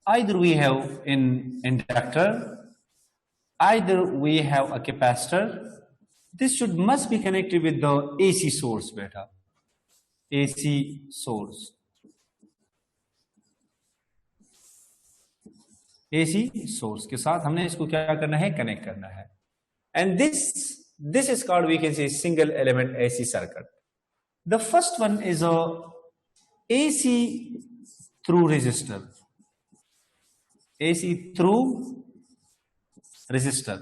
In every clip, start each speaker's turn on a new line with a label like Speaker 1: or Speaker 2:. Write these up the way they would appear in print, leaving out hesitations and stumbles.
Speaker 1: either we have an inductor, either we have a capacitor. This must be connected with the AC source, beta. AC source. AC source के साथ हमने इसको क्या करना है, connect करना है. And this is called, we can say, single element AC circuit. The first one is a AC through resistor. AC through resistor.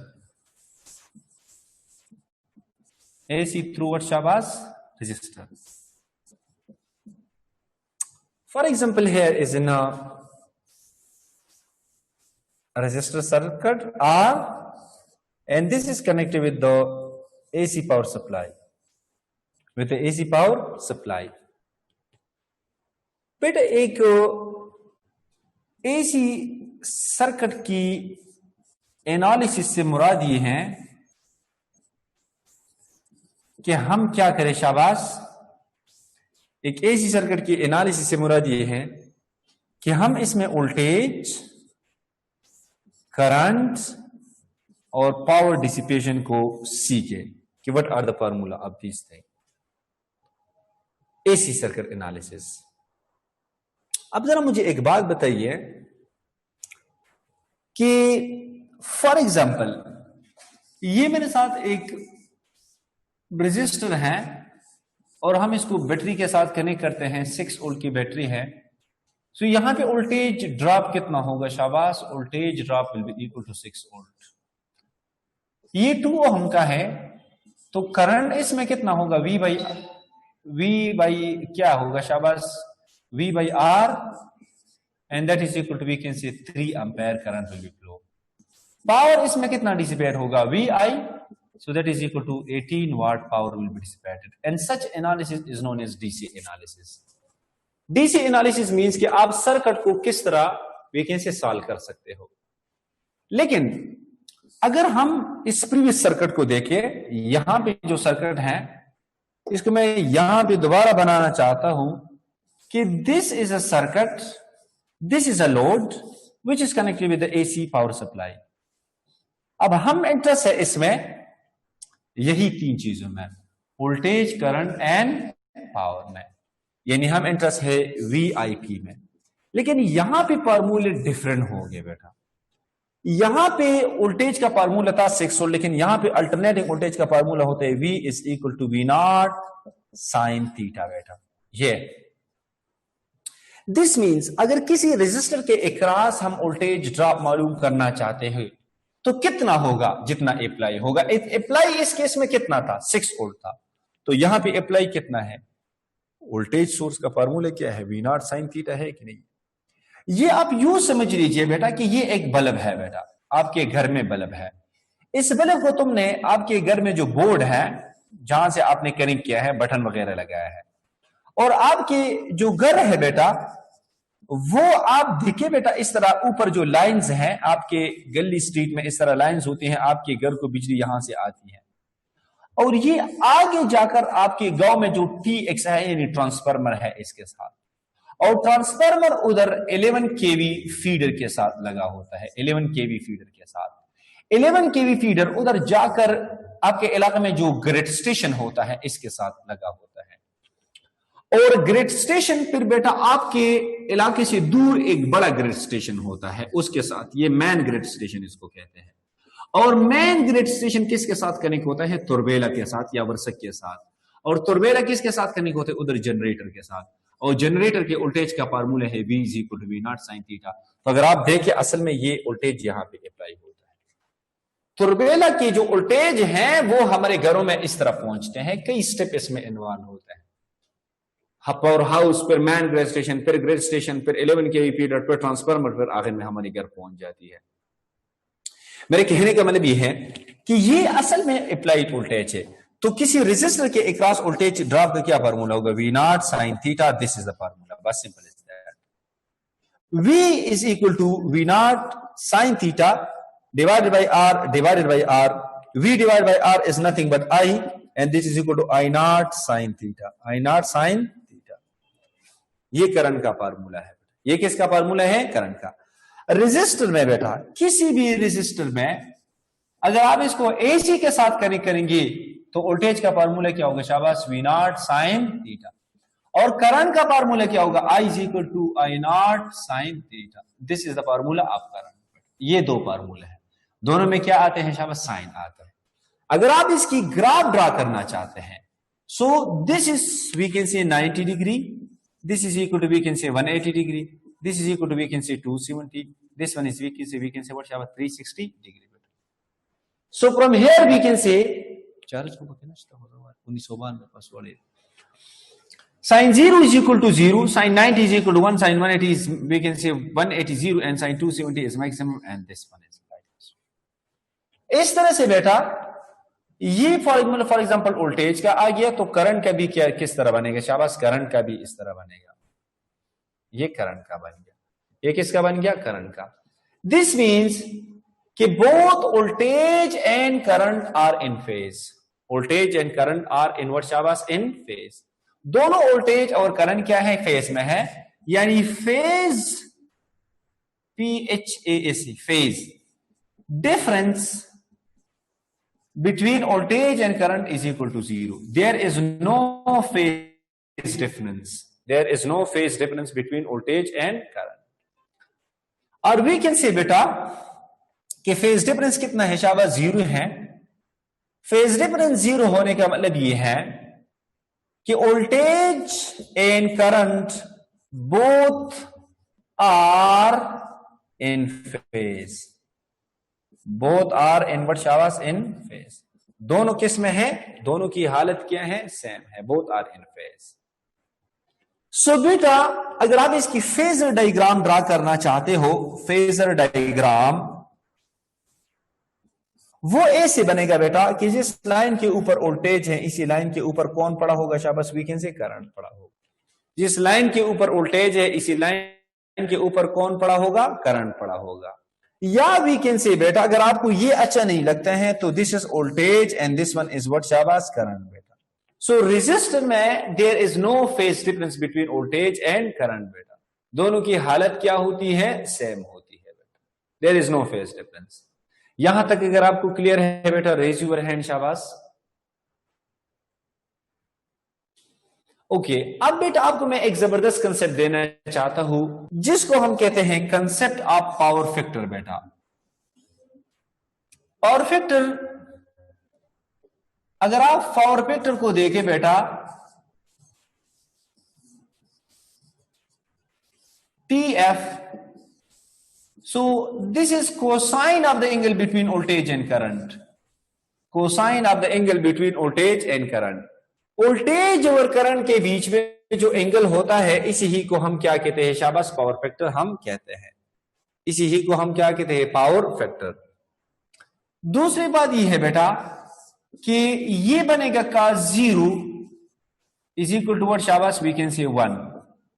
Speaker 1: AC through what, Shabazz? Resistor. For example, here is in a resistor circuit R, and this is connected with the AC power supply. With the AC power supply. बेटा एक AC circuit की analysis से मुराद ये है कि हम क्या करें, शाबाश. एक AC सर्किट की एनालिसिस से मुराद ये है कि हम इसमें वोल्टेज, करंट और पावर डिसिपेशन को सीखे कि what are the formula of this thing. AC circuit analysis. अब जरा मुझे एक बात बताइए कि फॉर एग्जांपल ये मेरे साथ एक रेजिस्टर है और हम इसको बैटरी के साथ कनेक्ट करते हैं. 6 वोल्ट की बैटरी है. सो यहां पे वोल्टेज ड्रॉप कितना होगा, शाबाश? Voltage drop will be equal to 6 volt. ये 2 ओम का है, तो करंट इसमें कितना होगा? V बाई क्या होगा, शाबाश? V by R, and that is equal to, we can say, 3 ampere current will be flow. Power इसमें कितना डिसिपेट होगा? VI, so that is equal to 18 watt power will be dissipated. And such analysis is known as DC analysis. DC analysis means कि आप circuit को किस तरह we can say solve कर सकते हो. लेकिन अगर हम इस प्रीवियस सर्किट को देखें, यहां पे जो सर्किट है इसको मैं यहां पे दोबारा बनाना चाहता हूं कि this is a circuit, this is a load which is connected with the AC power supply. अब हम इंटरेस्ट है इसमें यही 3 चीजों में, वोल्टेज, करंट एंड पावर में, यानी हम इंटरेस्ट है VIP में. लेकिन यहां पे फार्मूले डिफरेंट हो गए बेटा. यहां पे वोल्टेज का फार्मूला था 6 वोल्ट, लेकिन यहां पे अल्टरनेटिंग वोल्टेज का फार्मूला होता है V is equal to V0 sin theta बेटा. ये दिस मीन्स अगर किसी रेजिस्टर के अक्रॉस हम वोल्टेज ड्रॉप मालूम करना चाहते हैं तो कितना होगा, जितना अप्लाई होगा. अप्लाई इस केस में कितना था? 6 वोल्ट था. तो यहां पे अप्लाई कितना है? वोल्टेज सोर्स का फार्मूला क्या है? V0 sin थीटा है कि नहीं? ये आप यूं समझ लीजिए बेटा कि ये एक बल्ब है बेटा, आपके घर में बल्ब है. इस बल्ब को तुमने आपके घर में जो बोर्ड है जहां से आपने कनेक्ट किया है, बटन वगैरह लगाया है, और आपके जो घर है बेटा वो आप देखिए बेटा इस तरह ऊपर जो लाइंस हैं आपके गली स्ट्रीट में, इस तरह लाइंस होती हैं, आपके घर को बिजली यहां से आती है और ये आगे जाकर आपके गांव में जो TX है यानी ट्रांसफार्मर है इसके साथ, और ट्रांसफार्मर उधर 11 kV फीडर के साथ लगा होता है. 11 kV फीडर के साथ 11 kV फीडर उधर जाकर आपके इलाके में जो ग्रिड स्टेशन होता है इसके साथ लगा होता है. और ग्रिड स्टेशन फिर बेटा आपके इलाके से दूर एक बड़ा ग्रिड स्टेशन होता है उसके साथ, ये मैन ग्रिड स्टेशन इसको कहते हैं. और मैन ग्रिड स्टेशन किसके साथ कनेक्ट होता है? तुरबेला के साथ या वर्षक के साथ. और तुरबेला किसके साथ कनेक्ट होते हैं? उधर जनरेटर के साथ. और जनरेटर के वोल्टेज का फार्मूला है V is equal to V0 sin theta. तो अगर आप देखें असल में ये वोल्टेज यहां पे अप्लाई होता है. तुरबेला के जो वोल्टेज हैं वो हमारे घरों में इस तरह पहुंचते हैं, कई स्टेप इसमें इन्वॉल्व होता है. पावर हाउस, फिर मैन ग्रिड स्टेशन, फिर ग्रिड स्टेशन, फिर 11 kV फीडर, फिर ट्रांसफार्मर, फिर आखिर में हमारे घर पहुंच जाती है. मेरे कहने का मतलब ये है कि ये असल में अप्लाइड वोल्टेज है. तो किसी रेजिस्टर के अक्रॉस वोल्टेज ड्रॉप का क्या फार्मूला होगा? V0 sin theta. This is the formula, बस simple is that. V is equal to V0 sin theta divided by R. V divided by R is nothing but I, and this is equal to I0 sin theta. I0 sin theta. ये current का formula है. ये किसका formula है? Current का. Register में बेटा, किसी भी रजिस्टर में अगर आप इसको एसी के साथ कनेक्ट करेंगे तो वोल्टेज का फार्मूला क्या होगा शाबाश, वी नॉट साइन थीटा। और करंट का फार्मूला क्या होगा, I is equal to I naught sine theta. This is the formula of current. ये दो फार्मूले हैं, दोनों में क्या आते हैं शाबाश, साइन आता है। अगर आप इसकी ग्राफ ड्रा करना चाहते हैं, so this is we can say 90 degree, this is equal to we can say 180 degree, this is equal to we can say 270, this one is we can say what शाबाश 360 degree. So from here we can say sin 0 is equal to 0, sin 90 is equal to 1, sin 180 is we can say 180 0 and sin 270 is maximum and this one is right। इस तरह से बेटा ये for example voltage का आ गया, तो current का भी क्या किस तरह बनेगा शाबाश, करंट का भी इस तरह बनेगा। ये करंट का बन गया, ये किसका बन गया, करंट का। दिस मीन्स कि both voltage and current are in phase, voltage and current are in what शाबाश, इन फेज। दोनों वोल्टेज और करंट क्या है, फेज में है, यानी phase PHASE, phase difference between voltage and current is equal to 0. There is no phase difference. There is no phase difference between voltage and current. और we can say बेटा कि phase difference कितना है शाबाश, 0 है। फेज डिफरेंस 0 होने का मतलब यह है कि voltage and current both are in phase, both are in what शाबाश, इन फेज। दोनों किस में है, दोनों की हालत क्या है, सेम है, बोथ आर इन फेज। सो बेटा अगर आप इसकी फेजर डायग्राम ड्रा करना चाहते हो, फेजर डायग्राम वो ऐसे बनेगा बेटा कि जिस लाइन के ऊपर वोल्टेज है, इसी लाइन के ऊपर कौन पड़ा होगा शाबाश, वी कैन से करंट पड़ा होगा। जिस लाइन के ऊपर वोल्टेज है, इसी लाइन के ऊपर कौन पड़ा होगा, करंट पड़ा होगा। या वी कैन से बेटा अगर आपको ये अच्छा नहीं लगता है तो this is voltage and this one is what शाबाश, करंट बेटा। सो रेजिस्टर में there is no phase difference between voltage and current बेटा, दोनों की हालत क्या होती है, सेम होती है बेटा, there is no phase difference. यहां तक अगर आपको क्लियर है बेटा, रेज यूर हैंड शाबाश। ओके, अब बेटा आपको मैं एक जबरदस्त कंसेप्ट देना चाहता हूं जिसको हम कहते हैं कंसेप्ट ऑफ पावर फैक्टर बेटा। पावर फैक्टर, अगर आप पावर फैक्टर को देखें बेटा, PF, so this is cosine of the angle between voltage and current, cosine of the angle between voltage and current। Voltage और करंट के बीच में जो एंगल होता है, इसी ही को हम क्या कहते हैं शाबाश, पावर फैक्टर हम कहते हैं, इसी ही को हम क्या कहते हैं, पावर फैक्टर। दूसरी बात यह है बेटा कि ये बनेगा cos 0 is equal to what शाबाश, we can say 1,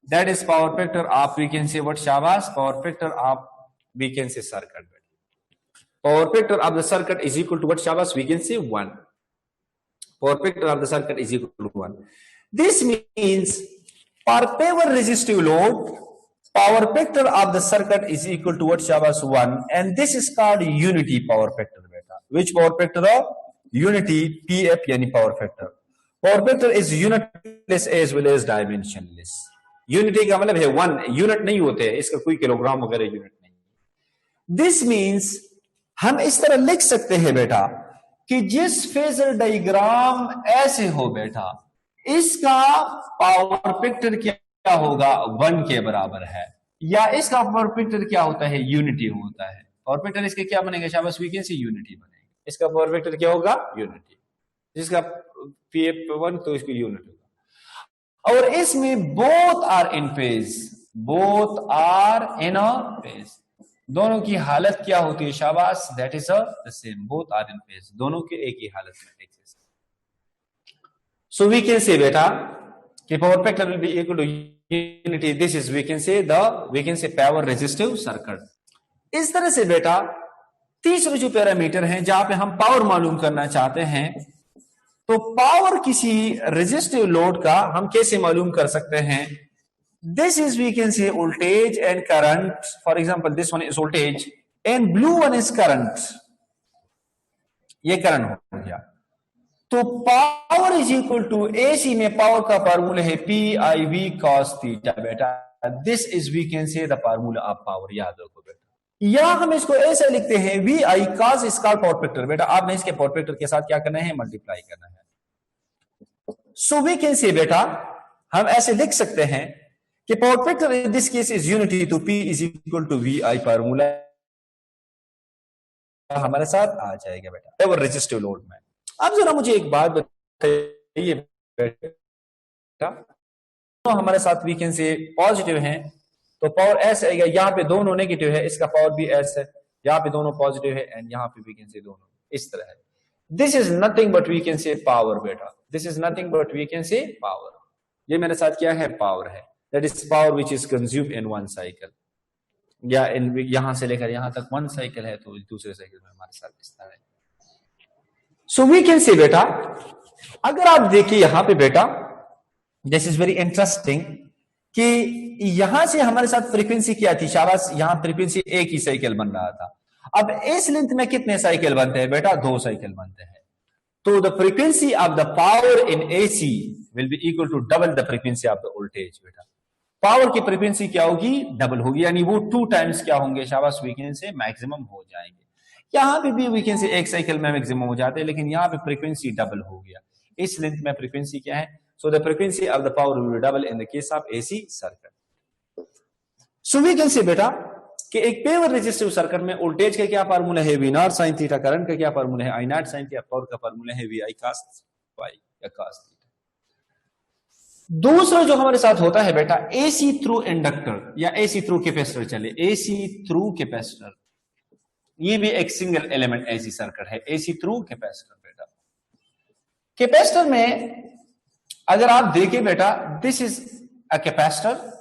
Speaker 1: that is power factor of we can say what शाबाश, power factor of we can say circuit, power factor of the circuit is equal to what shabash, we can say 1, power factor of the circuit is equal to 1। this means for power resistive load, power factor of the circuit is equal to what shabash, 1, and this is called unity power factor beta। which power factor of unity, PF yani power factor। power factor is unitless as well as dimensionless। unity का मतलब है 1, unit नहीं होते हैं, इसका कोई kilogram वगैरह unit नहीं। दिस मीन्स हम इस तरह लिख सकते हैं बेटा कि जिस फेजर डायग्राम ऐसे हो बेटा, इसका पावर फैक्टर क्या होगा, 1 के बराबर है, या इसका पावर फैक्टर क्या होता है, यूनिटी होता है। पावर फैक्टर इसके क्या बनेगा शाबाश, वी कैन से यूनिटी बनेगा। इसका पावर फैक्टर क्या होगा, यूनिटी। जिसका PF1 तो इसको यूनिट होगा। और इसमें both are in phase, both are in a phase, दोनों की हालत क्या होती है शाबाश, that is the same, both are in phase, दोनों के एक ही हालत में exist. So we can say बेटा कि power factor will be equal to unity, this is we can say power resistive circuit. इस तरह से बेटा तीसरे जो पैरामीटर हैं जहां पे हम पावर मालूम करना चाहते हैं, तो पावर किसी रेजिस्टिव लोड का हम कैसे मालूम कर सकते हैं, This is, we can say, voltage and current. For example, this one is voltage and blue one is current. ये करंट हो गया। तो power is equal to AC में पावर का फार्मूला है P I V cos theta बेटा। This is, we can say, the formula of power. याद रखो बेटा, या हम इसको ऐसे लिखते हैं वी आई कॉस इसका पावर फैक्टर। बेटा आपने इसके पावर फैक्टर के साथ क्या करना है, मल्टीप्लाई करना है। सो वी कैन से बेटा, हम ऐसे लिख सकते हैं कि power factor in this case is unity, तो P is equal to V I formula हमारे साथ आ जाएगा बेटा एवर रेजिस्टिव लोड में। अब जरा मुझे एक बात बताइए बेटा, तो हमारे साथ वी कैन से पॉजिटिव हैं तो पावर एस आएगा, यहाँ पे दोनों नेगेटिव है, इसका पावर भी एस है, यहाँ पे दोनों पॉजिटिव है एंड यहाँ पे वी कैन से दोनों इस तरह है। This is nothing but we can say power बेटा, this is nothing but we can say power. ये मेरे साथ क्या है, पावर है। That is power which is consumed in one cycle, या इन यहां से लेकर यहां तक वन साइकिल है तो दूसरे साइकिल में हमारे साथ इस तरह है। सो वी कैन से बेटा, अगर आप देखिए यहां पे बेटा, दिस इज वेरी इंटरेस्टिंग कि यहां से हमारे साथ फ्रीक्वेंसी क्या थी, शाबाश, यहां फ्रीक्वेंसी एक ही साइकिल बन रहा था। अब इस लेंथ में कितने साइकिल बनते हैं बेटा, दो साइकिल बनते हैं। तो the frequency of the power in AC will be equal to double the frequency of the voltage बेटा। पावर की फ्रीक्वेंसी क्या होगी, डबल होगी, यानी वो 2 टाइम्स क्या होंगे, शाबाश, वीकेंड से मैक्सिमम हो जाएंगे। यहां पे भी वीकेंड से एक साइकिल में मैक्सिमम हो जाते हैं, लेकिन यहां पे फ्रीक्वेंसी डबल हो गया। इस लेंथ में फ्रीक्वेंसी क्या है, so the frequency of the power will double in the case of AC circuit. So we can say बेटा कि एक पेवर रेजिस्टिव सर्किट में वोल्टेज का क्या फार्मूला है, V naught sine theta, current का क्या फार्मूला है, I naught sine theta, power का फार्मूला है वी आई कॉस वाई या कॉस थीटा। दूसरा जो हमारे साथ होता है बेटा, एसी थ्रू इंडक्टर या एसी थ्रू कैपेसिटर, चले एसी थ्रू कैपेसिटर, ये भी एक सिंगल एलिमेंट एसी सर्किट है, एसी थ्रू कैपेसिटर बेटा। कैपेसिटर में अगर आप देखें बेटा, this is a capacitor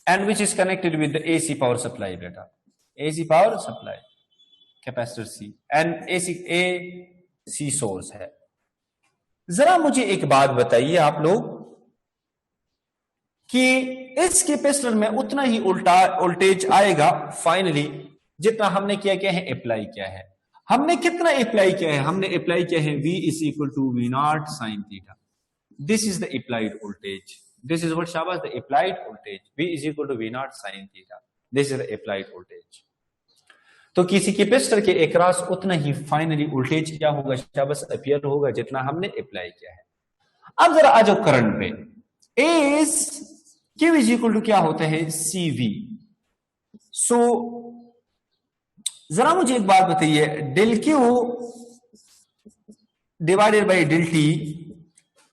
Speaker 1: and which is connected with the AC power supply बेटा, AC power supply capacitor C and AC source है। जरा मुझे एक बात बताइए आप लोग कि इस कैपेसिटर में उतना ही वोल्टेज आएगा फाइनली जितना हमने क्या है, अप्लाई किया है। हमने कितना अप्लाई किया है, हमने अप्लाई किया है V is equal to V naught sine theta. This is the applied voltage, this is what शाबाश the applied voltage, V is equal to V naught sine theta, this is the applied voltage. तो किसी capacitor के across उतना ही finally voltage क्या होगा, शाबाश appear होगा जितना हमने अप्लाई किया है। अब जरा आ जाओ करंट पे, is Q is equal to क्या होता है, CV। सो जरा मुझे एक बात बताइए, del Q divided by del T,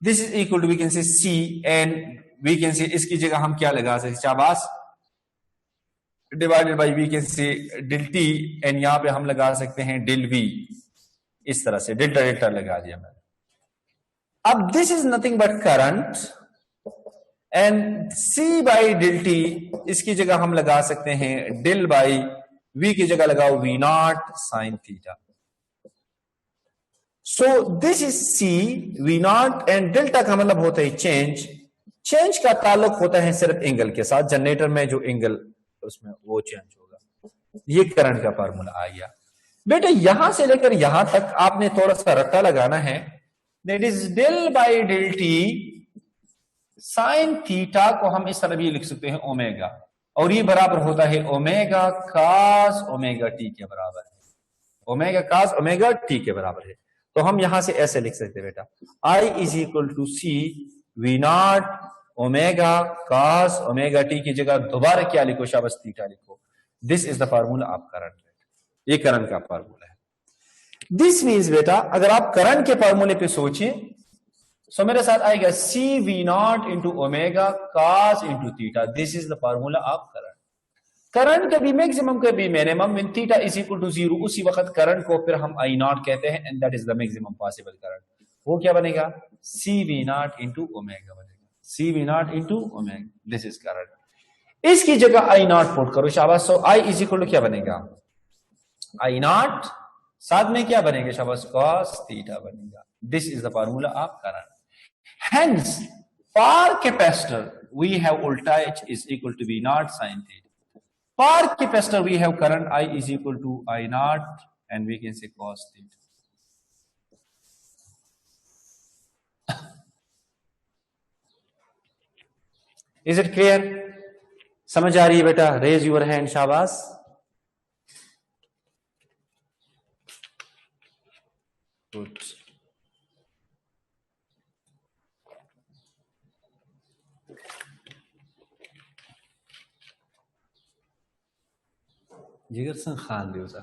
Speaker 1: this is equal to we can say C and we can say इसकी जगह हम क्या लगा सकते, शाबाश, divided by we can say del T एंड यहां पे हम लगा सकते हैं डेल V, इस तरह से डेल्टा डेल्टा लगा दिया मैंने। अब this is nothing but current and C by del T, इसकी जगह हम लगा सकते हैं डेल बाई V की जगह लगाओ V naught sine theta. So this is C, V naught and delta का मतलब होता है चेंज। चेंज का ताल्लुक होता है सिर्फ एंगल के साथ, जनरेटर में जो एंगल उसमें वो चेंज होगा। ये करंट का फार्मूला आ गया बेटा। यहां से लेकर यहां तक आपने थोड़ा सा रट्टा लगाना है, that is del by del T sine theta को हम इस तरह भी लिख सकते हैं ओमेगा, और ये बराबर होता है ओमेगा कॉस ओमेगा टी के बराबर है, ओमेगा कॉस ओमेगा टी के बराबर है। तो हम यहां से ऐसे लिख सकते हैं बेटा, I is equal to C V naught omega cos omega t की जगह दोबारा क्या लिखो, शाबाश थीटा लिखो। This is the formula of current, ये करंट का फार्मूला है। दिस मीन्स बेटा, अगर आप करंट के फार्मूले पे सोचें, सो मेरे साथ आएगा C V naught into omega cos into theta, this is the formula of current. Current कभी मैक्सिमम कभी minimum, when theta is equal to 0, उसी वक्त करंट को फिर हम I नॉट कहते हैं and that is the maximum possible current. वो क्या बनेगा, C V naught into omega बनेगा, C V naught into omega, this is current. इसकी जगह I नॉट पुट करो, शाबाश। सो I इज इक्वल टू क्या बनेगा, I नॉट, साथ में क्या बनेगा, शाबाश, कॉस थीटा बनेगा। This is the formula of current. Hence, for capacitor, we have voltage is equal to V naught sin theta. Per capacitor we have current I is equal to I naught and we can say cos theta. Is it clear? समझ आ रही है बेटा? Raise your hand, शाबाश. Good. जिगर सिंह खान दिवसा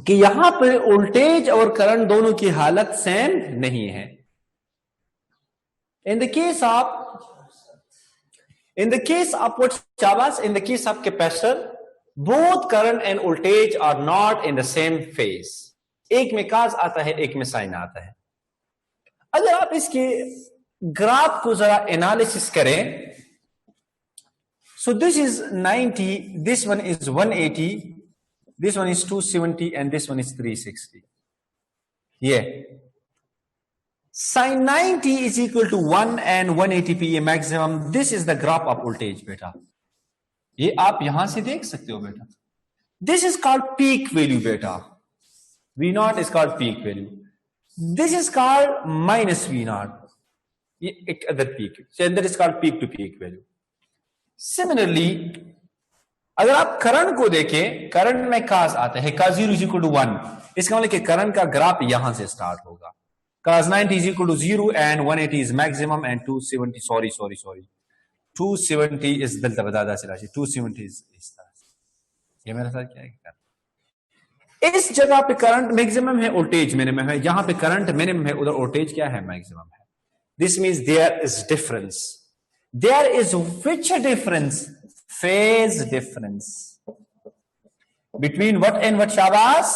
Speaker 1: कि यहां पे वोल्टेज और करंट दोनों की हालत सेम नहीं है. In the case of what Chavas, in the case of capacitor, both current and voltage are not in the same phase. एक में cos आता है, एक में sin आता है. अगर आप इसके ग्राफ को जरा एनालिसिस करें, so this is 90, this one is 180, this one is 270 and this one is 360. Yeah. Sin 90 is equal to 1 and 180p a maximum. This is the graph of voltage beta. ये आप यहां से देख सकते हो बेटा. This is called peak value beta. V naught is called peak value. This is called minus V naught. ये एक other peak. So that is called peak to peak value. Similarly, अगर आप करंट को देखें, करंट में cos आता है, cos 0 is equal to 1. इसका मतलब कि करंट का ग्राफ यहां से स्टार्ट होगा. Cos 90 is equal to 0 and 180 is maximum and 270, sorry. 270 is दलता बदादा से राशि, 270 is इस तरह से. ये मेरे साथ क्या है? इस जगह पे करंट मैक्सिमम है, वोल्टेज मिनिमम है. यहां पे करंट मिनिमम है, उधर वोल्टेज क्या है? मैक्सिमम है. This means there is difference. There is which difference? Phase difference. Between what and what, Shabas?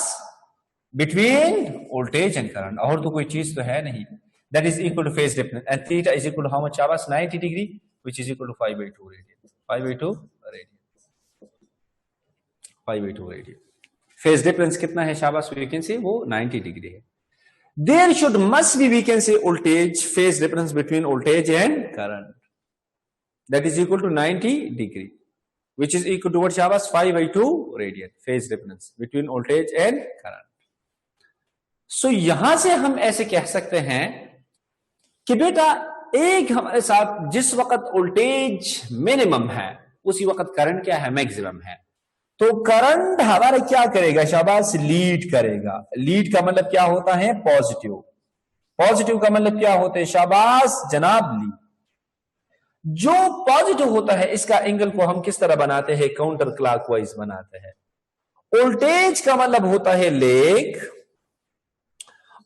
Speaker 1: Between voltage and current. और तो कोई चीज तो है नहीं. That is equal to phase difference. And theta is equal to how much, Shabas? 90 degree, which is equal to 5/2 radian. 5/2 radian. 5/2 radian. Phase difference कितना है, Shabas? We can say वो 90 degree है. There must be, we can say, voltage, phase difference between voltage and current. That is equal to 90 degree, which is equal to what, Shabas? 5/2 radian. Phase difference between voltage and current. So यहां से हम ऐसे कह सकते हैं कि बेटा एक हमारे साथ जिस वक्त वोल्टेज मिनिमम है, उसी वक्त करंट क्या है? मैक्सिमम है. तो करंट हमारा क्या करेगा, शाबाश? लीड करेगा. लीड का मतलब क्या होता है? पॉजिटिव. पॉजिटिव का मतलब क्या होता है, शाबाश जनाब? लीड. जो पॉजिटिव होता है, इसका एंगल को हम किस तरह बनाते हैं? काउंटर क्लॉकवाइज बनाते हैं. वोल्टेज का मतलब होता है लेग,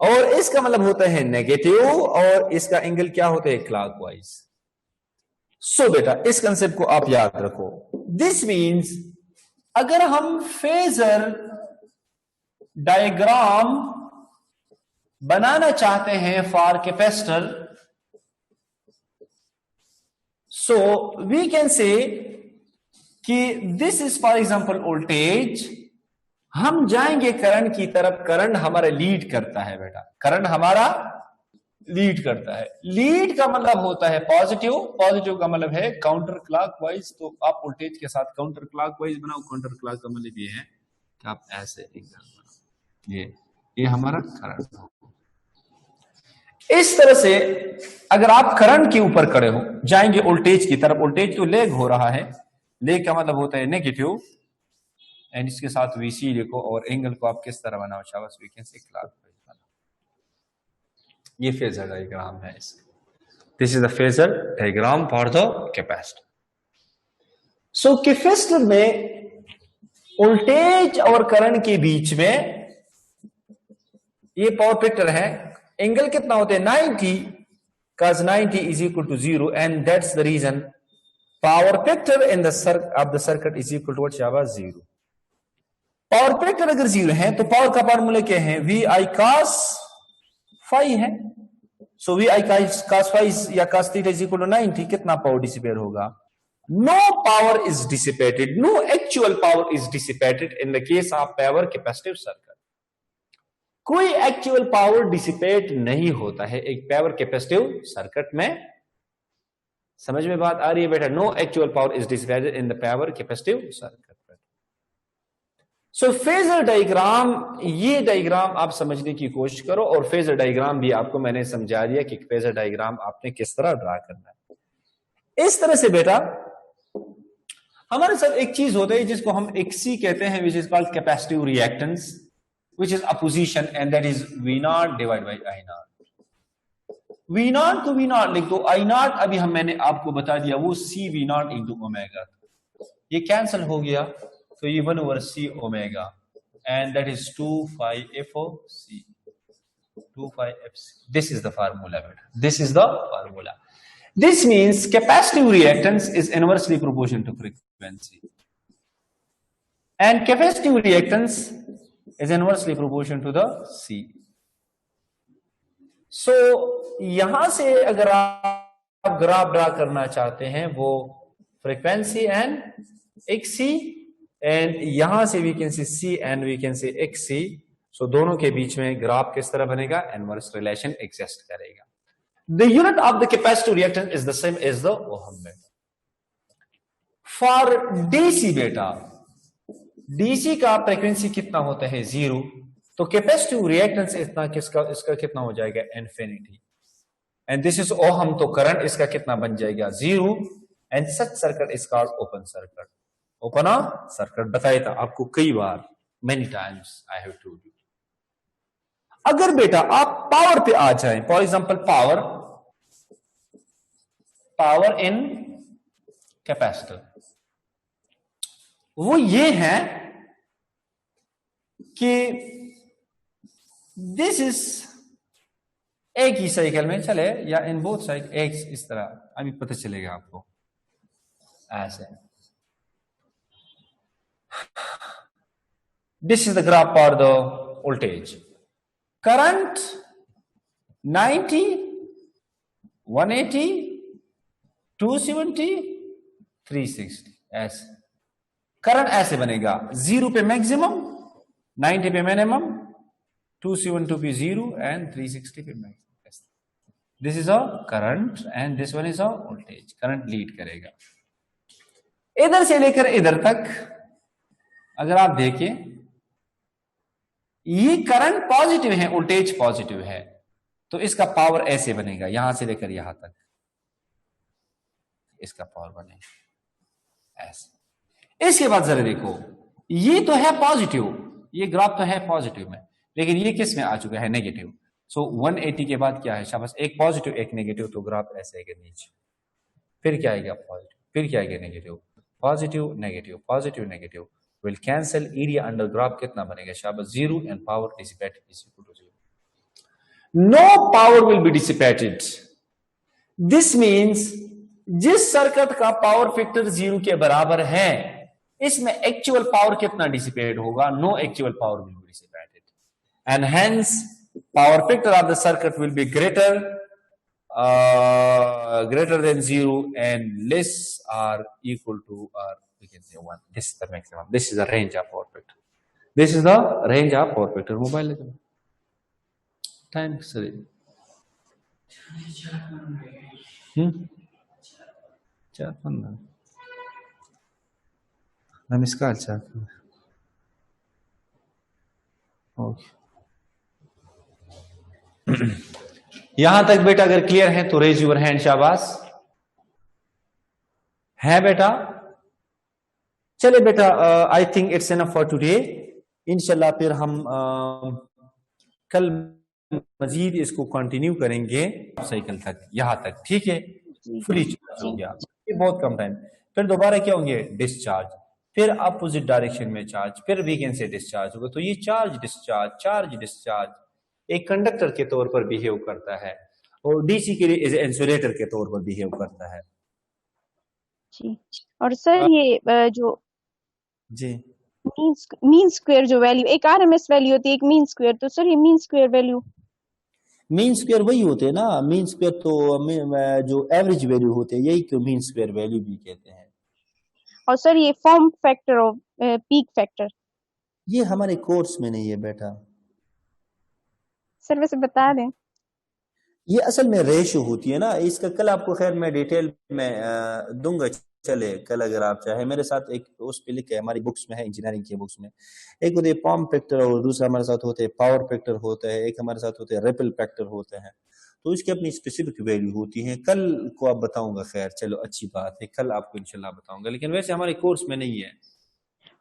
Speaker 1: और इसका मतलब होता है नेगेटिव, और इसका एंगल क्या होता है? क्लॉकवाइज. सो बेटा इस कंसेप्ट को आप याद रखो. दिस मीन्स अगर हम फेजर डायग्राम बनाना चाहते हैं for capacitor, so we can say कि this is for example voltage. हम जाएंगे करंट की तरफ. करंट हमारा लीड करता है बेटा. करंट हमारा लीड करता है. लीड का मतलब होता है पॉजिटिव. पॉजिटिव का मतलब है काउंटर क्लॉकवाइज. तो आप वोल्टेज के साथ काउंटर क्लॉकवाइज बनाओ. काउंटर क्लॉक का मतलब ये है कि आप ऐसे बनाओ. ये हमारा करंट. इस तरह से अगर आप करंट के ऊपर खड़े हो, जाएंगे वोल्टेज की तरफ. वोल्टेज तो लेग हो रहा है. लेग का मतलब होता है नेगेटिव, एंड इसके साथ VC लिखो, और एंगल को आप किस तरह बनाओ, शाबाश? वी कैन से क्लॉकवाइज बनाओ. ये फेजर डायग्राम है. This is the phasor diagram for the capacitor. So capacitor में वोल्टेज और करंट के बीच में ये पावर फैक्टर है. एंगल कितना होता है? 90. cos 90 is equal to 0, and that's the reason power factor in the circuit is equal to what, Shabas? 0. Power factor अगर 0 है तो पावर का फॉर्मूला क्या है? VI cos phi है. सो VI cos phi या cos theta is equal to 90. कितना power dissipate होगा? No power is dissipated. No actual power is dissipated in the case of power capacitive circuit. कोई actual power dissipate नहीं होता है एक power capacitive circuit में। समझ में बात आ रही है बेटा? No actual power is dissipated in the power capacitive circuit. So phasor diagram, ये डायग्राम आप समझने की कोशिश करो, और फेजर डायग्राम भी आपको मैंने समझा दिया कि फेजर डायग्राम आपने किस तरह ड्रा करना है। इस तरह से बेटा हमारे साथ एक चीज होता है जिसको हम XC कहते हैं, which is called capacitive reactance, which is opposition, and that is V0 divide by I0। V0 को V0 लिख दो, I0 अभी मैंने आपको बता दिया वो C V0 इंटू ओमेगा, ये कैंसिल हो गया, तो ये 1/C omega, and that is 2 phi FOC, 2 phi FC। This is the formula बेटा, this is the formula. This means capacitive reactance is inversely proportional to frequency, and capacitive reactance is inversely proportional to the C. So यहां से अगर आप graph draw करना चाहते हैं वो frequency and XC, and यहां से we can see C and we can see XC, so दोनों के बीच में ग्राफ किस तरह बनेगा? इनवर्स रिलेशन एग्जिस्ट करेगा। The unit of the capacitive reactance is the same as the ohm beta. For DC beta, DC का frequency कितना होता है? 0, तो कैपेसिटिव रिएक्टेंस इतना इसका कितना हो जाएगा? Infinity. And this is ohm, तो करंट इसका कितना बन जाएगा? 0, and such circuit is called open circuit. Open circuit बताया था आपको कई बार, many times I have told you. अगर बेटा आप पावर पे आ जाएं, for example power in capacitor, वो ये है कि दिस इज एक ही साइकिल में चले या इन बोथ साइड एक इस तरह, अभी पता चलेगा आपको ऐसे। This is the graph for the voltage, current 90, 180, 270, 360, ऐसे करंट ऐसे बनेगा। 0 पे मैक्सिमम, 90 पे मिनिमम, 272 पे 0 एंड 360 पे maximum. This is a current and this one is a voltage. Current lead करेगा इधर से लेकर इधर तक। अगर आप देखें ये करंट पॉजिटिव है, वोल्टेज पॉजिटिव है, तो इसका पावर ऐसे बनेगा, यहां से लेकर यहां तक इसका पावर बनेगा ऐसे। इसके बाद जरा देखो, ये तो है पॉजिटिव, ये ग्राफ तो है पॉजिटिव में, लेकिन ये किस में आ चुका है? नेगेटिव। सो 180 के बाद क्या है? शाबाश, एक पॉजिटिव एक नेगेटिव, तो ग्राफ ऐसे आएगा नीचे। फिर क्या आएगा? पॉजिटिव, फिर क्या आएगा? Negative, positive negative, positive negative, will cancel. Area under graph कितना बनेगा? शाबाश, 0, and power dissipated is equal to 0। No power will be dissipated. This means जिस सर्किट का पावर फैक्टर 0 के बराबर है, इसमें एक्चुअल पावर कितना डिसिपेट होगा? No actual power will be dissipated, and hence power factor of the circuit will be greater than 0 and less or equal to, or we can say 1. This is the maximum. This is the range of power factor. This is the range of power factor. Mobile time, sorry. नमस्कार sir. Okay, यहां तक बेटा अगर clear है तो raise your hand. शाबाश, है बेटा? चले बेटा, I think it's enough for today. इंशाल्लाह फिर हम कल मजीद इसको कंटिन्यू करेंगे साइकिल तक, यहां तक, ठीक है? फुली चार्ज हो गया, ये बहुत कम टाइम। फिर दोबारा क्या होंगे? डिस्चार्ज, फिर अपोजिट डायरेक्शन में चार्ज, फिर वीकेंड से डिस्चार्ज होगा। तो ये चार्ज डिस्चार्ज, चार्ज डिस्चार्ज एक कंडक्टर के तौर पर बिहेव करता है, और डीसी के लिए इंसुलेटर के तौर पर बिहेव करता है
Speaker 2: जी। और सर ये जो
Speaker 1: जी
Speaker 2: मीन स्क्वायर जो वैल्यू, एक आरएमएस वैल्यू होती है, एक मीन स्क्वायर, तो सर ये mean square value,
Speaker 1: mean square वही होते हैं ना। मीन स्क्वायर तो जो एवरेज वैल्यू होते हैं, यही क्यों मीन स्क्वायर वैल्यू भी कहते हैं।
Speaker 2: और सर ये फॉर्म फैक्टर और पीक फैक्टर,
Speaker 1: ये हमारे कोर्स में नहीं है बेटा।
Speaker 2: सर वैसे बता दें।
Speaker 1: ये असल में रेशो होती है ना, इसका कल आपको खैर मैं डिटेल में दूंगा, चले कल अगर आप चाहे। मेरे साथ एक उस पे लिखा है, हमारी बुक्स में है, इंजीनियरिंग की बुक्स में, एक होते हैं पॉम फैक्टर और दूसरा हमारे साथ होते हैं पावर फैक्टर होता है, एक हमारे साथ होते हैं रिपल फैक्टर होते हैं। तो इसकी अपनी स्पेसिफिक वैल्यू होती है, कल को आप बताऊंगा। खैर चलो अच्छी बात है, कल आपको इंशाल्लाह बताऊंगा, लेकिन वैसे हमारे कोर्स में नहीं है।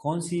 Speaker 1: कौन सी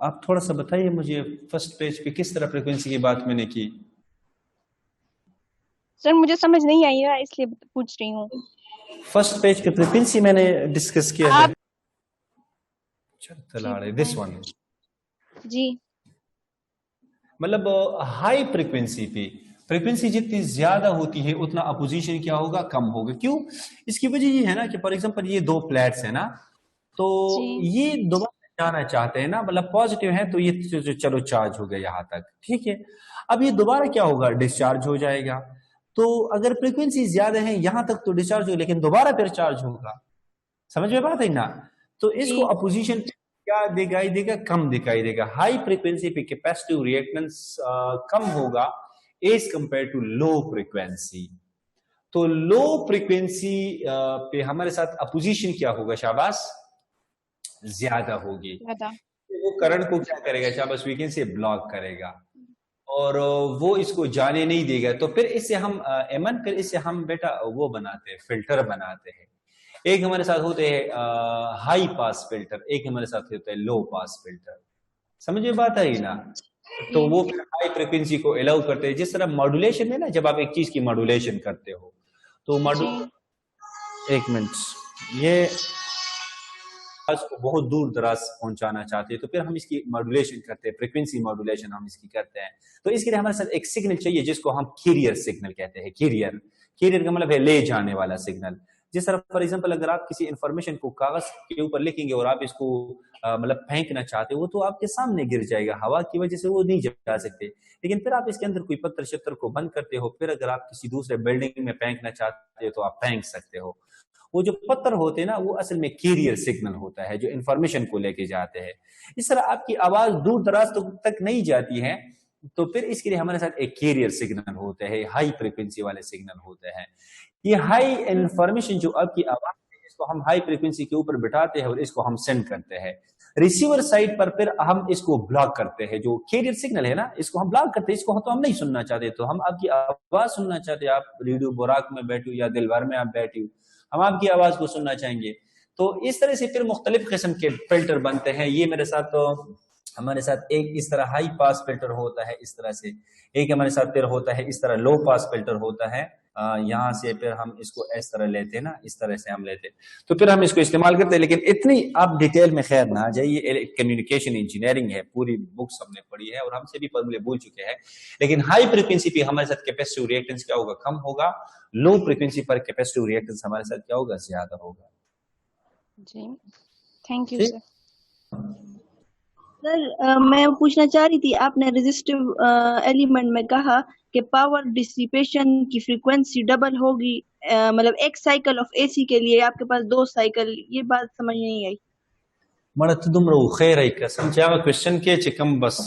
Speaker 1: आप थोड़ा सा बताइए मुझे, फर्स्ट पेज पे किस तरह फ्रीक्वेंसी की बात मैंने की?
Speaker 2: सर मुझे समझ नहीं आई है इसलिए पूछ रही हूँ।
Speaker 1: फर्स्ट पेज पे फ्रीक्वेंसी मैंने डिस्कस किया है, दिस वन
Speaker 2: जी।
Speaker 1: मतलब हाई फ्रीक्वेंसी पे फ्रीक्वेंसी जितनी ज्यादा होती है उतना अपोजिशन क्या होगा, कम होगा। क्यों? इसकी वजह ये है ना कि फॉर एग्जांपल ये दो प्लेट्स है ना, तो ये दोबारा जाना चाहते हैं ना, मतलब पॉजिटिव है तो ये चलो चार्ज हो गया यहाँ तक, ठीक है। अब ये दोबारा क्या होगा, डिस्चार्ज हो जाएगा। तो अगर फ्रीक्वेंसी ज्यादा है यहाँ तक तो डिस्चार्ज हो, लेकिन दोबारा फिर चार्ज होगा। समझ में बात है ना? तो इसको अपोजिशन क्या दिखाई देगा, कम दिखाई देगा। हाई फ्रीक्वेंसी पे कैपेसिटिव रिएक्टेंस कम होगा as compare to low frequency. तो लो फ्रीक्वेंसी पे हमारे साथ अपोजिशन क्या होगा शाबाश, ज्यादा होगी। वो करंट को क्या करेगा शाबाश, वीकेंड से ब्लॉक करेगा और वो इसको जाने नहीं देगा। तो फिर इससे हम एमन, फिर इससे हम बेटा वो बनाते हैं, फिल्टर बनाते हैं। एक हमारे साथ होते हैं हाई पास फिल्टर, एक हमारे साथ होता है लो पास फिल्टर। समझ में बात आई ना? तो वो फिर हाई फ्रीक्वेंसी को अलाउ करते हैं। जिस तरह मॉड्यूलेशन है ना, जब आप एक चीज की मॉड्यूलेशन करते हो तो एक मिनट, ये को बहुत दूर दराज पहुंचाना चाहते हैं तो फिर हम इसकी मॉड्यूलेशन करते हैं, फ्रीक्वेंसी मॉड्यूलेशन हम इसकी करते हैं। तो इसके लिए हमारे साथ एक सिग्नल चाहिए जिसको हम कैरियर सिग्नल कहते हैं। कैरियर का मतलब है ले जाने वाला सिग्नल। जिस तरह फॉर एग्जांपल अगर आप किसी इंफॉर्मेशन को कागज के ऊपर लिखेंगे और आप इसको मतलब फेंकना चाहते हो तो आपके सामने गिर जाएगा, हवा की वजह से वो नहीं जा सकते। लेकिन फिर आप इसके अंदर कोई पत्थर शत्तर को बंद करते हो, फिर अगर आप किसी दूसरे बिल्डिंग में फेंकना चाहते हो तो आप फेंक सकते हो। वो जो पत्थर होते हैं ना, वो असल में कैरियर सिग्नल होता है जो इंफॉर्मेशन को लेके जाते हैं। इस तरह आपकी आवाज दूर दराज तक नहीं जाती है, तो फिर इसके लिए हमारे साथ एक कैरियर सिग्नल होते हैं, हाई फ्रीक्वेंसी वाले सिग्नल होते हैं। ये हाई इंफॉर्मेशन जो आपकी आवाज है, इसको हम हाई फ्रीक्वेंसी के ऊपर बिठाते हैं और इसको हम सेंड करते हैं रिसीवर साइड पर। फिर हम इसको ब्लॉक करते हैं, जो कैरियर सिग्नल है ना, इसको हम ब्लॉक करते हैं। इसको तो हम नहीं सुनना चाहते, तो हम आपकी आवाज सुनना चाहते हैं। आप रेडियो बुराक में बैठे हो या दिलवार में आप बैठे हो, हम आपकी आवाज को सुनना चाहेंगे। तो इस तरह से फिर मुख्तलिफ किस्म के फिल्टर बनते हैं। ये मेरे साथ तो हमारे साथ एक इस तरह हाई पास फिल्टर होता है, इस तरह से एक हमारे साथ फिर होता है इस तरह लो पास फिल्टर होता है। यहाँ से फिर हम इसको इस तरह लेते हैं ना, इस तरह से हम लेते हैं, तो फिर हम इसको इस्तेमाल करते हैं। लेकिन इतनी आप डिटेल में खैर ना जाइए, कम्युनिकेशन इंजीनियरिंग है, पूरी बुक्स हमने पढ़ी है और हमसे भी फॉर्मूले भूल चुके हैं। लेकिन हाई फ्रीक्वेंसी पे हमारे साथ कैपेसिटिव रिएक्टेंस क्या होगा, कम होगा। लो फ्रीक्वेंसी पर कैपेसिटिव रिएक्टेंस हमारे साथ क्या होगा, ज्यादा होगा।
Speaker 2: जी थैंक यू सर।
Speaker 3: सर मैं पूछना चाह रही थी, आपने रेजिस्टिव एलिमेंट में कहा कि पावर डिसिपेशन की फ्रीक्वेंसी डबल होगी, मतलब एक साइकिल ऑफ एसी के लिए आपके पास 2 साइकिल, ये बात समझ नहीं आई।
Speaker 1: मड़ा तुम रो खैर है कसम चावा क्वेश्चन के चिकम बस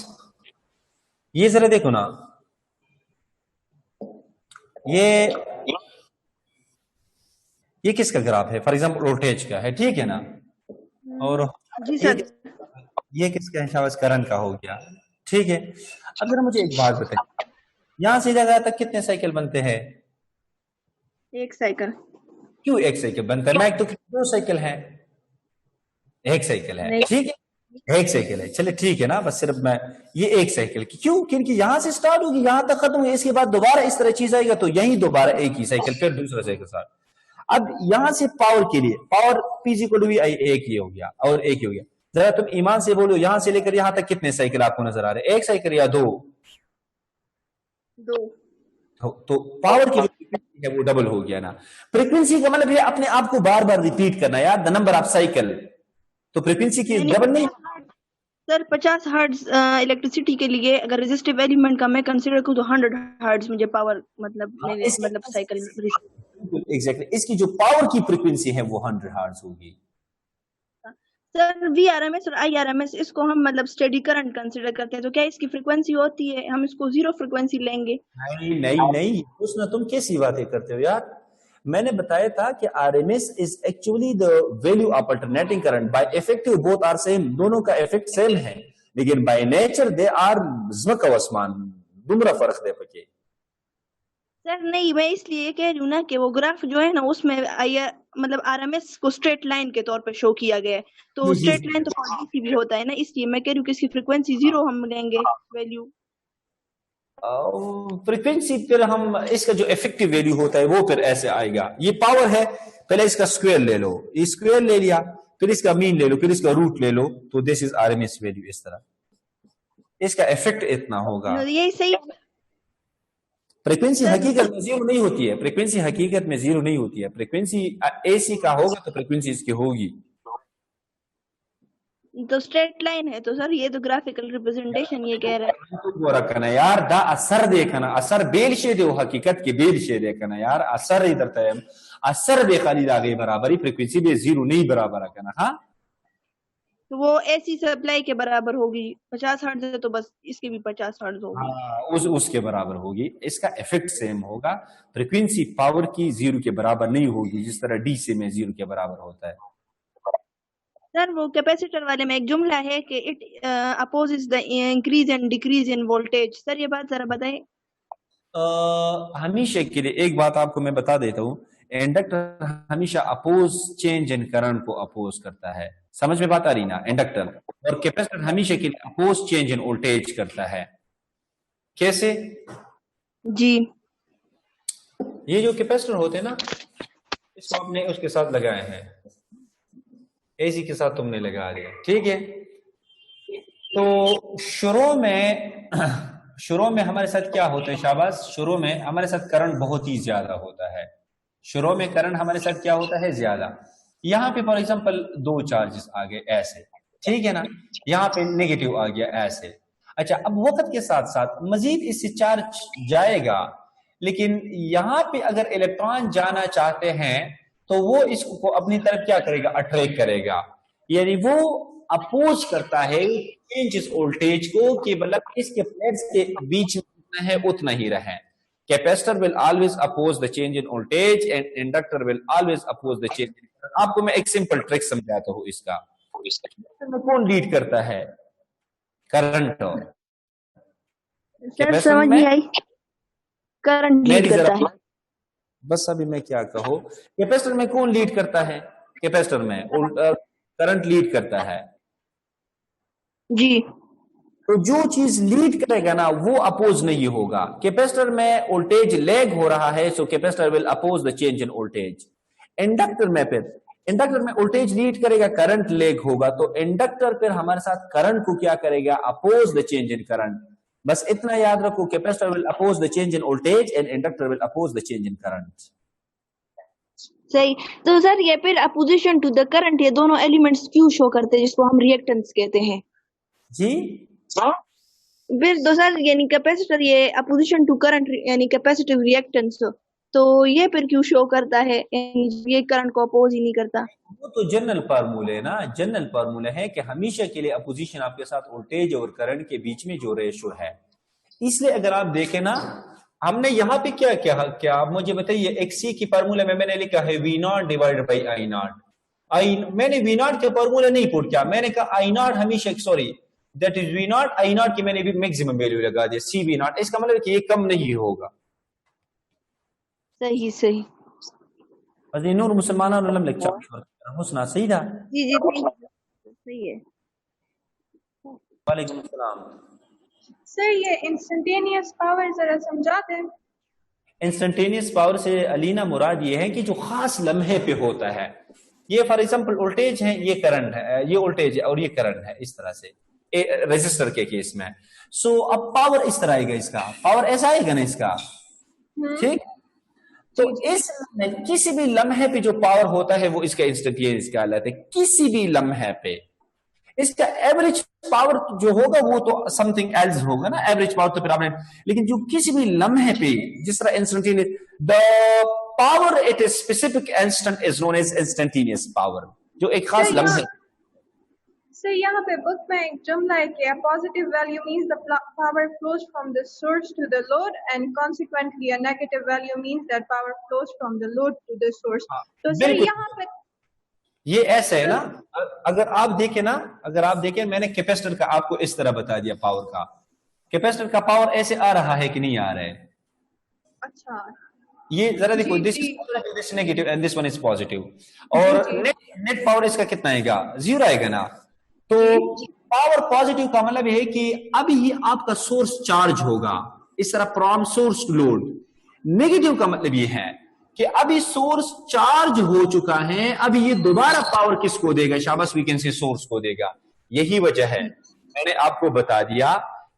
Speaker 1: ये जरा देखो ना, ये किसका ग्राफ है, फॉर एग्जांपल वोल्टेज का है, ठीक है ना। और
Speaker 3: जी सर,
Speaker 1: ये किसका है, शाबाश करंट का हो गया, ठीक है। अब जरा मुझे एक बात बताइए, यहां से जगह तक कितने साइकिल बनते हैं?
Speaker 3: 1 साइकिल।
Speaker 1: क्यों 1 साइकिल बनता है? मैं तो 2 साइकिल है, 1 साइकिल है, ठीक है, 1 साइकिल है, चले ठीक है ना। बस सिर्फ मैं ये 1 साइकिल की क्यों, क्योंकि यहां से स्टार्ट होगी, यहां तक खत्म होगी, इसके बाद दोबारा इस तरह चीज आएगा तो यही दोबारा एक ही साइकिल, फिर दूसरा साइकिल साथ। अब यहां से पावर के लिए पावर P = V I, एक ही हो गया और एक ही हो गया। जरा तुम ईमान से बोलो, यहां से लेकर यहां तक कितने साइकिल आपको नजर आ रहे हैं, 1 साइकिल या 2? तो पावर की फ्रीक्वेंसी है वो डबल हो गया ना। फ्रीक्वेंसी का मतलब है अपने आप को बार बार रिपीट करना यार, द नंबर ऑफ साइकिल। तो फ्रीक्वेंसी की डबल नहीं
Speaker 3: सर। 50 हर्ट्ज इलेक्ट्रिसिटी के लिए अगर रेजिस्टिव एलिमेंट का मैं कंसीडर करूं तो 100 हर्ट्ज मुझे पावर मतलब साइकिल।
Speaker 1: एग्जैक्टली इसकी जो पावर की फ्रीक्वेंसी है वो 100 हर्ट्ज होगी।
Speaker 3: सर VRMS और IRMS इसको हम मतलब स्टेडी करंट कंसिडर करते हैं, तो क्या इसकी फ्रीक्वेंसी होती है, हम इसको जीरो फ्रीक्वेंसी लेंगे?
Speaker 1: नहीं नहीं नहीं, उसने तुम कैसी बातें करते हो यार। मैंने बताया था कि RMS is actually the value of alternating current, by effective both are same, दोनों का इफेक्ट सेम है, लेकिन बाय नेचर दे आर ज़्मक आसमान, दुमरा फर्क दे पके।
Speaker 3: सर नहीं, मैं इसलिए कह रही हूँ ना कि वो ग्राफ जो है ना उसमें मतलब RMS को स्ट्रेट लाइन के तौर पे शो किया गया है, तो स्ट्रेट लाइन तो DC भी होता है ना, इसलिए मैं कह रही हूँ कि इसकी फ्रीक्वेंसी जीरो हम लेंगे वैल्यू।
Speaker 1: फ्रीक्वेंसी फिर हम इसका जो इफेक्टिव वैल्यू होता है वो फिर ऐसे आएगा, ये पावर है, पहले इसका स्क्वायर ले लो, ये स्क्वायर ले लिया, फिर इसका मीन ले लो, फिर इसका रूट ले लो, तो दिस इज RMS वैल्यू, इस तरह इसका इफेक्ट इतना होगा।
Speaker 3: यही सही।
Speaker 1: फ्रीक्वेंसी हकीकत में जीरो नहीं होती है, फ्रीक्वेंसी हकीकत में जीरो नहीं होती है, फ्रीक्वेंसी AC का होगा तो फ्रीक्वेंसी इसकी होगी।
Speaker 3: तो स्ट्रेट लाइन है, तो सर ये तो ग्राफिकल रिप्रेजेंटेशन ये कह रहा है।
Speaker 1: वो रखना यार, दा असर देखना, असर बेल शे दे हकीकत के बेल शे देखना यार, असर इधर तय असर बे खाली आगे बराबर ही, फ्रीक्वेंसी बे जीरो नहीं बराबर रखना। हाँ
Speaker 3: तो वो AC सप्लाई के बराबर होगी, 50 हर्ट्ज है तो बस इसके भी 50 हर्ट्ज होगी।
Speaker 1: हाँ, उसके बराबर होगी, इसका इफेक्ट सेम होगा, फ्रीक्वेंसी पावर की जीरो के बराबर नहीं होगी, जिस तरह DC में जीरो के बराबर होता है।
Speaker 3: सर वो कैपेसिटर वाले में एक जुमला है कि it opposes the increase and decrease in voltage, sir ये बात जरा बताएं।
Speaker 1: हमेशा के लिए एक बात आपको मैं बता देता हूँ, इंडक्टर हमेशा अपोज चेंज इन करंट को अपोज करता है, समझ में बात आ रही ना। इंडक्टर और कैपेसिटर हमेशा के लिए अपोज चेंज इन वोल्टेज करता है। कैसे
Speaker 3: जी?
Speaker 1: ये जो कैपेसिटर होते हैं ना, इसको आपने उसके साथ लगाए हैं, AC के साथ तुमने लगा दिया, ठीक है। तो शुरू में हमारे साथ क्या होता है शाबाश, शुरू में हमारे साथ करंट बहुत ही ज्यादा होता है, शुरू में करंट हमारे साथ क्या होता है, ज्यादा। यहाँ पे फॉर एग्जांपल दो चार्जेस आ गए ऐसे, ठीक है ना, यहाँ पे नेगेटिव आ गया ऐसे। अच्छा, अब वक्त के साथ साथ मजीद इससे चार्ज जाएगा, लेकिन यहाँ पे अगर इलेक्ट्रॉन जाना चाहते हैं तो वो इसको अपनी तरफ क्या करेगा, अट्रैक्ट करेगा, यानी वो अपोज करता है चेंज इस वोल्टेज को, कि मतलब इसके प्लेट्स के बीच में जितना है उतना ही रहे। Capacitor will always oppose the change in voltage and inductor will always oppose the change in current. आपको मैं एक सिंपल ट्रिक समझाता हूँ इसका। कौन लीड करता है, करंट?
Speaker 3: सर समझ नहीं आई, करंट लीड करता है।
Speaker 1: बस अभी मैं क्या कहूँ, कैपेसिटर में कौन लीड करता है, कैपेसिटर में करंट लीड करता है
Speaker 3: जी।
Speaker 1: तो जो चीज लीड करेगा ना वो अपोज नहीं होगा। कैपेसिटर में वोल्टेज लैग हो रहा है, so capacitor will oppose the change in voltage. Inductor में फिर इंडक्टर में वोल्टेज लीड करेगा, करंट लैग होगा, तो इंडक्टर फिर हमारे साथ करंट को क्या करेगा, oppose the change in current. बस इतना याद रखो, capacitor will oppose the change in voltage and inductor will oppose the change in current.
Speaker 3: सही। तो सर ये फिर अपोजिशन टू द करंट, ये दोनों एलिमेंट्स क्यों शो करते हैं, जिसको हम रिएक्टेंस कहते हैं
Speaker 1: जी।
Speaker 3: फिर तो सर यानी कैपेसिटर ये अपोजिशन टू करंट यानी कैपेसिटिव रिएक्टेंस, तो ये फिर क्यों शो करता है, ये करंट को अपोज ही नहीं करता?
Speaker 1: वो तो जनरल फार्मूले है ना, जनरल फार्मूला है कि हमेशा के लिए अपोजिशन आपके साथ वोल्टेज और करंट के बीच में जो रेशो है। इसलिए अगर आप देखें ना, हमने यहाँ पे क्या क्या क्या आप मुझे बताइए, XC की फार्मूला में मैंने लिखा है V0 डिवाइडेड बाई I0। मैंने V0 के फार्मूला नहीं पुट किया, मैंने कहा I0 हमेशा, sorry that is V0, I0 की मैंने भी मैक्सिमम वैल्यू लगा दिया CV0, इसका मतलब कि ये कम नहीं होगा।
Speaker 3: सही सही।
Speaker 1: नूर मुसलमान लेक्चर हुस्ना सही था।
Speaker 3: जी जी सही है।
Speaker 1: वालेकुम अस्सलाम।
Speaker 4: सर ये इंस्टेंटेनियस पावर जरा समझा दें।
Speaker 1: इंस्टेंटेनियस पावर से अलीना मुराद ये है कि जो खास लम्हे पे होता है, ये फॉर एग्जांपल वोल्टेज है, ये करंट है, ये वोल्टेज है और ये करंट है, इस तरह से रेजिस्टर के केस में। सो अब पावर इस तरह आएगा, इसका पावर ऐसा आएगा ना इसका, ठीक। तो इस किसी भी लम्हे पे जो पावर होता है वो इसका इंस्टेंटेनियस कहलाता है। किसी भी लम्हे पे इसका एवरेज पावर जो होगा वो तो समथिंग एल्स होगा ना, एवरेज पावर तो फिर आपने, लेकिन जो किसी भी लम्हे पे जिस तरह instantaneous the power at a specific instant is known as instantaneous power, जो एक खास
Speaker 4: सर
Speaker 1: लम्हे।
Speaker 4: सर यहाँ पे बुक में एक जुमला है कि a positive value means the power flows from the source to the load and consequently a negative value means that power flows from the load to the source। तो sir
Speaker 1: बिल्कुल।
Speaker 4: यहाँ पे
Speaker 1: ये ऐसे है ना, अगर आप देखें मैंने कैपेसिटर का आपको इस तरह बता दिया, पावर का, कैपेसिटर का पावर ऐसे आ रहा है कि नहीं आ रहा है?
Speaker 4: अच्छा
Speaker 1: ये जरा देखो,
Speaker 4: जी,
Speaker 1: दिस
Speaker 4: जी।
Speaker 1: Is negative and this one is positive, और
Speaker 4: जी, जी।
Speaker 1: नेट पावर इसका कितना आएगा? 0 आएगा ना। तो पावर पॉजिटिव का मतलब है कि अभी ये आपका सोर्स चार्ज होगा, इस तरह from source to load. Negative का मतलब ये है कि अभी सोर्स चार्ज हो चुका है, अभी ये दोबारा पावर किसको देगा? शाबाश, वी कैन से सोर्स को देगा। यही वजह है मैंने आपको बता दिया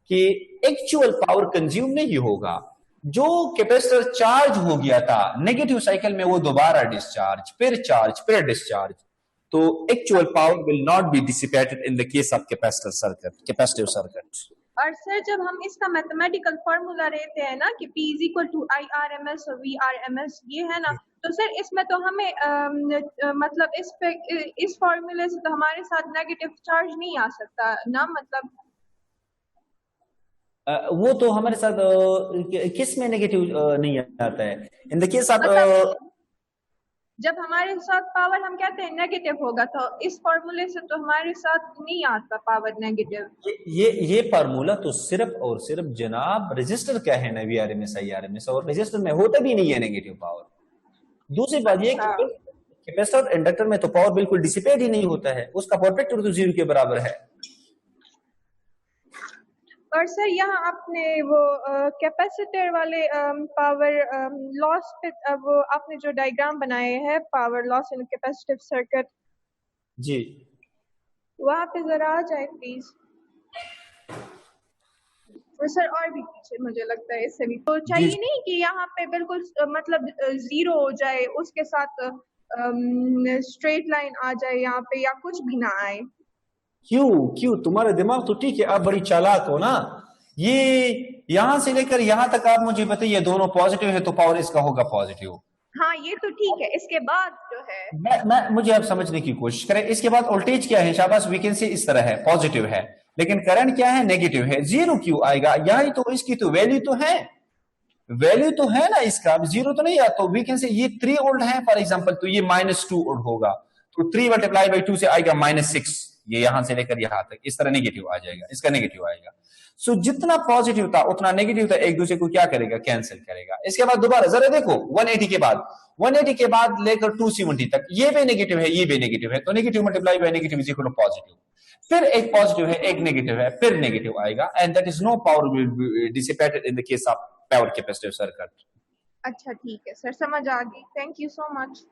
Speaker 1: कि एक्चुअल पावर कंज्यूम नहीं होगा। जो कैपेसिटर चार्ज हो गया था नेगेटिव साइकिल में, वो दोबारा डिस्चार्ज, फिर डिस्चार्ज। तो actual power will not be dissipated in the case of capacitive circuit.
Speaker 4: और सर जब हम इसका मैथमेटिकल फॉर्मूला लेते हैं ना कि P is equal to IRMS और VRMS, ये है ना, तो सर इसमें तो हमें मतलब इस फॉर्मूले से तो हमारे साथ नेगेटिव चार्ज नहीं आ सकता ना, मतलब
Speaker 1: वो तो हमारे साथ किस में नेगेटिव नहीं आता है? इन द केस ऑफ
Speaker 4: मतलब जब हमारे साथ पावर हम कहते हैं नेगेटिव होगा, तो इस फॉर्मूले से तो हमारे साथ नहीं आता पावर नेगेटिव।
Speaker 1: ये फार्मूला तो सिर्फ और सिर्फ जनाब रजिस्टर का है ना, VRMS IRMS, और रजिस्टर में होता भी नहीं है नेगेटिव पावर। दूसरी बात ये कि कैपेसिटर और इंडक्टर में तो पावर बिल्कुल डिसिपेट ही नहीं होता है, उसका पावर फैक्टर तो 0 के बराबर है।
Speaker 4: और सर यहाँ आपने वो कैपेसिटर वाले पावर लॉस पे वो आपने जो डायग्राम बनाए हैं power loss in capacitive circuit,
Speaker 1: जी
Speaker 4: वहाँ पे जरा आ जाए प्लीज। और सर और भी पीछे मुझे लगता है इससे भी तो चाहिए नहीं कि यहाँ पे बिल्कुल मतलब 0 हो जाए, उसके साथ स्ट्रेट लाइन आ जाए यहाँ पे, या कुछ भी ना आए।
Speaker 1: क्यों तुम्हारा दिमाग तो ठीक है, आप बड़ी चालाक हो ना। ये यहां से लेकर यहां तक आप मुझे बताइए, दोनों पॉजिटिव है तो पावर इसका होगा पॉजिटिव।
Speaker 4: हाँ ये तो ठीक है, इसके बाद जो है
Speaker 1: मुझे आप समझने की कोशिश करें। इसके बाद वोल्टेज क्या है? शाबाश, वी कैन से इस तरह है, पॉजिटिव है, लेकिन करंट क्या है? नेगेटिव है। 0 क्यों आएगा? यही तो इसकी तो वैल्यू तो है ना इसका, 0 तो नहीं आता। तो वी कैन से ये 3 वोल्ट है फॉर एग्जांपल, तो ये -2 वोल्ट होगा, तो 3 मल्टीप्लाई बाई 2 से आएगा -6। ये यहां से लेकर यहां तक इस तरह नेगेटिव आ जाएगा, इसका नेगेटिव आएगा। सो जितना पॉजिटिव था उतना नेगेटिव था, एक दूसरे को क्या करेगा? कैंसिल करेगा। इसके बाद दोबारा जरा देखो, 180 के बाद लेकर 270 तक ये भी नेगेटिव है, ये भी नेगेटिव है, तो negative multiply by negative is equal to positive. फिर एक पॉजिटिव है, एक नेगेटिव है, फिर नेगेटिव आएगा, and that is no power will be dissipated in the case of power capacitive circuit.
Speaker 4: अच्छा ठीक है सर, समझ आ गई, थैंक यू सो मच।